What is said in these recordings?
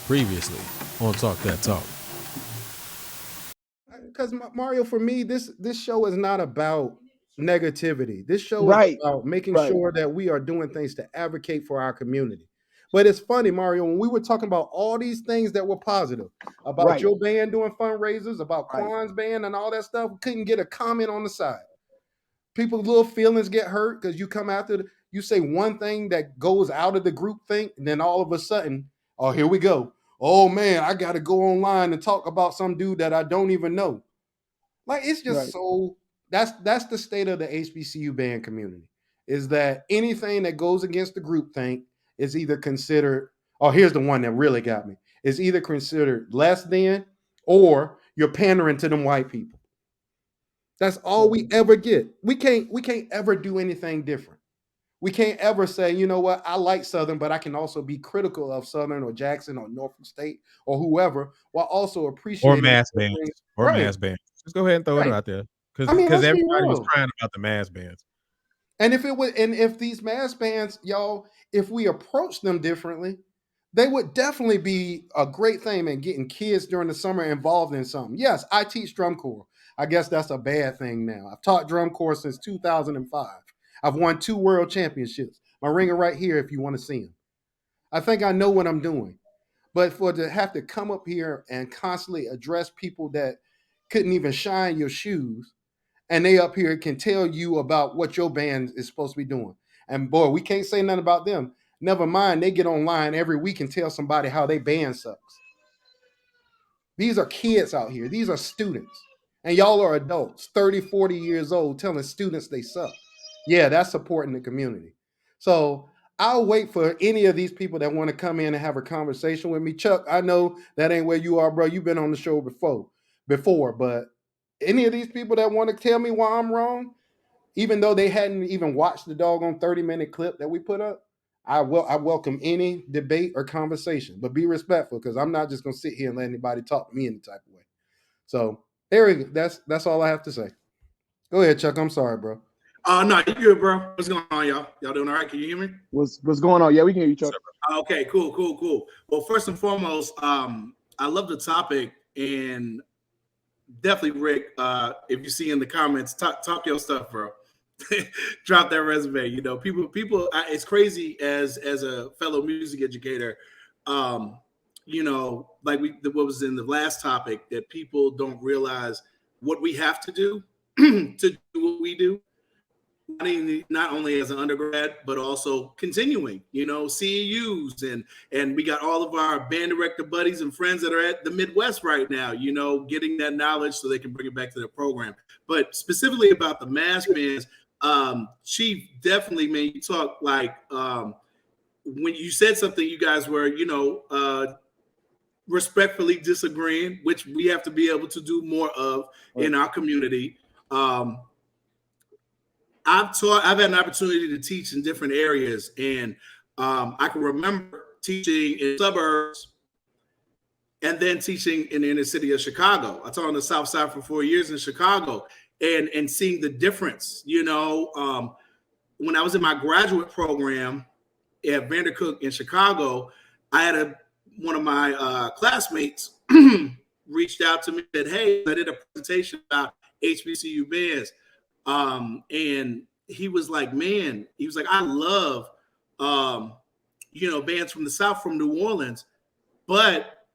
previously on Talk That Talk. Because Mario, for me, this show is not about negativity. This show is Right. about making Right. sure that we are doing things to advocate for our community. But it's funny, Mario, when we were talking about all these things that were positive, about Right. your band doing fundraisers, about Right. Quan's band and all that stuff, we couldn't get a comment on the side. People's little feelings get hurt because you come after, you say one thing that goes out of the group think, and then all of a sudden, oh, here we go. Oh man, I got to go online and talk about some dude that I don't even know. Like it's just Right. so that's the state of the HBCU band community. Is that anything that goes against the group think is either considered, oh, here's the one that really got me, is either considered less than or you're pandering to them white people. That's all we ever get. We can't ever do anything different. We can't ever say, you know what, I like Southern, but I can also be critical of Southern or Jackson or Norfolk State or whoever, while also Or appreciating mass what bands. brings. Or Right, mass bands. Just go ahead and throw it right. out there. I mean, Because let's be everybody was real. crying about the mass bands. And if these mass bands, y'all, if we approach them differently, they would definitely be a great thing in getting kids during the summer involved in something. Yes, I teach drum corps. I guess that's a bad thing now. I've taught drum corps since 2005. I've won 2 world championships. My ring are right here if you want to see them. I think I know what I'm doing. But for to have to come up here and constantly address people that couldn't even shine your shoes, and they up here can tell you about what your band is supposed to be doing. And boy, we can't say nothing about them. Never mind, they get online every week and tell somebody how they band sucks. These are kids out here. These are students. And y'all are adults, 30, 40 years old, telling students they suck. Yeah, that's supporting the community. So I'll wait for any of these people that want to come in and have a conversation with me. Chuck, I know that ain't where you are, bro. You've been on the show before, but any of these people that want to tell me why I'm wrong, even though they hadn't even watched the doggone 30-minute clip that we put up, I welcome any debate or conversation, but be respectful because I'm not just gonna sit here and let anybody talk to me any type of way. So there we go. That's all I have to say. Go ahead, Chuck. I'm sorry, bro. No, you good, bro. What's going on, y'all? Y'all doing all right? Can you hear me? What's going on? Yeah, we can hear you, Chuck. Okay, cool. Well, first and foremost, I love the topic, and definitely, Rick, if you see in the comments, talk your stuff, bro. Drop that resume. You know, people. It's crazy as a fellow music educator. You know, like what was in the last topic, that people don't realize what we have to do to do what we do. Not only as an undergrad, but also continuing, you know, CEUs, and we got all of our band director buddies and friends that are at the Midwest right now, you know, getting that knowledge so they can bring it back to their program. But specifically about the mass bands, Chief, definitely, man, you talk like when you said something, you guys were, you know, respectfully disagreeing, which we have to be able to do more of in our community. I've had an opportunity to teach in different areas, and I can remember teaching in suburbs and then teaching in the inner city of Chicago. I taught on the South Side for 4 years in Chicago, and seeing the difference. You know, when I was in my graduate program at Vandercook in Chicago, I had one of my classmates reached out to me and said, "Hey, I did a presentation about HBCU bands." And he was like, man, he was like, I love, you know, bands from the South, from New Orleans, but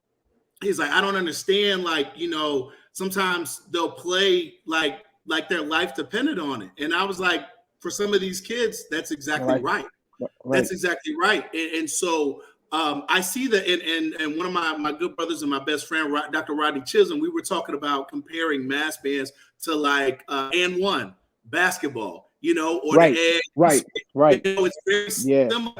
he's like, I don't understand. Like, you know, sometimes they'll play like their life depended on it. And I was like, for some of these kids, that's exactly right. That's exactly right. And so I see that, and one of my good brothers and my best friend, Dr. Rodney Chisholm, we were talking about comparing mass bands to like and one basketball, you know, or right. You know, it's very similar.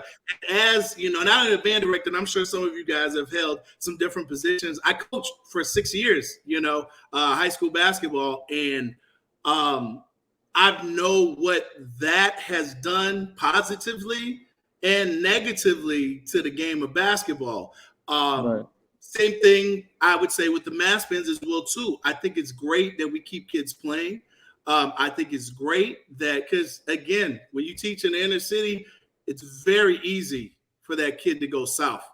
As you know, not only a band director, and I'm sure some of you guys have held some different positions. I coached for 6 years, you know, high school basketball, and I know what that has done positively and negatively to the game of basketball. Same thing I would say with the mass bands as well too. I think it's great that we keep kids playing. I think it's great that, because again, when you teach in the inner city, it's very easy for that kid to go south.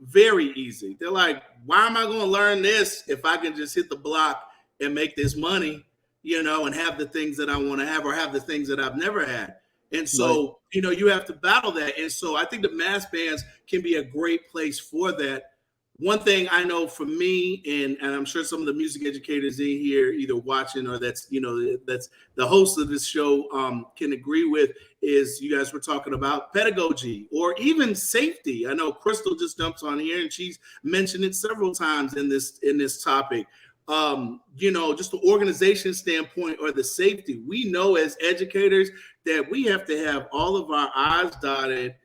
very easy. They're like, why am I going to learn this if I can just hit the block and make this money, and have the things that I want to have or have the things that I've never had. And so, you have to battle that. And so I think the mass bands can be a great place for that. One thing I know for me, and I'm sure some of the music educators in here either watching or that's the host of this show can agree with, is you guys were talking about pedagogy or even safety. I know Crystal just jumps on here and she's mentioned it several times in this topic. Just the organization standpoint or the safety. We know as educators that we have to have all of our I's dotted,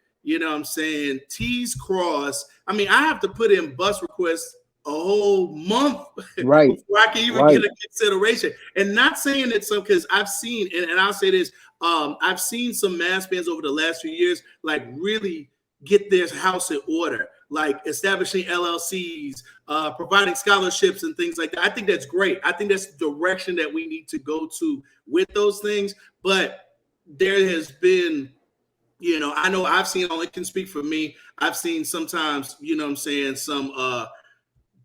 T's crossed. I mean, I have to put in bus requests a whole month before I can even get a consideration. And not saying that because I've seen, and I'll say this, I've seen some mass bands over the last few years, like really get their house in order, like establishing LLCs, providing scholarships and things like that. I think that's great. I think that's the direction that we need to go to with those things. But there has been, I know I've seen, only can speak for me, I've seen sometimes, some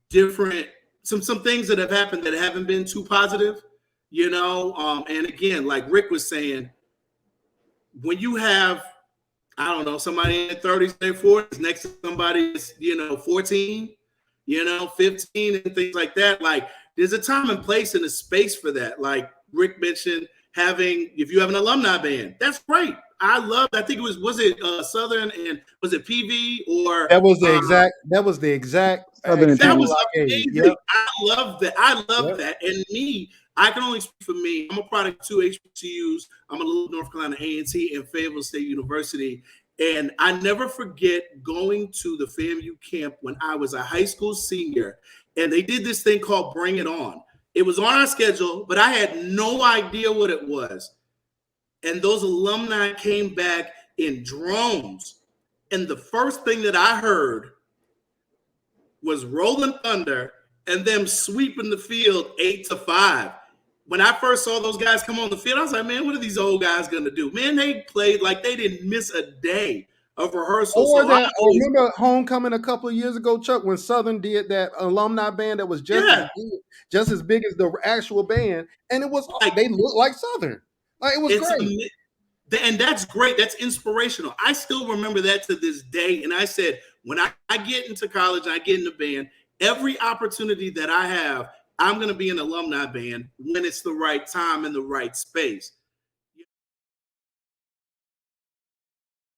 different, some things that have happened that haven't been too positive, and again, like Rick was saying, when you have, I don't know, somebody in their 30s, their 40s next to somebody is, 14, 15 and things like that. Like there's a time and place and a space for that. Like Rick mentioned, if you have an alumni band, that's great. I think it was it Southern and was it PV or that was the exact Southern that was amazing. Yep. I love that. That. And me, I can only speak for me. I'm a product of 2 HBCUs. I'm a little North Carolina A&T and Fayetteville State University. And I never forget going to the FAMU camp when I was a high school senior, and they did this thing called Bring It On. It was on our schedule, but I had no idea what it was. And those alumni came back in drones. And the first thing that I heard was Rolling Thunder and them sweeping the field 8-5. When I first saw those guys come on the field, I was like, man, what are these old guys going to do? Man, they played like they didn't miss a day of rehearsal. Remember homecoming a couple of years ago, Chuck, when Southern did that alumni band that was just as big as the actual band, and it was like they looked like Southern. Like it was great. And that's great. That's inspirational. I still remember that to this day. And I said, when I get into college, I get in the band, every opportunity that I have, I'm going to be an alumni band when it's the right time and the right space.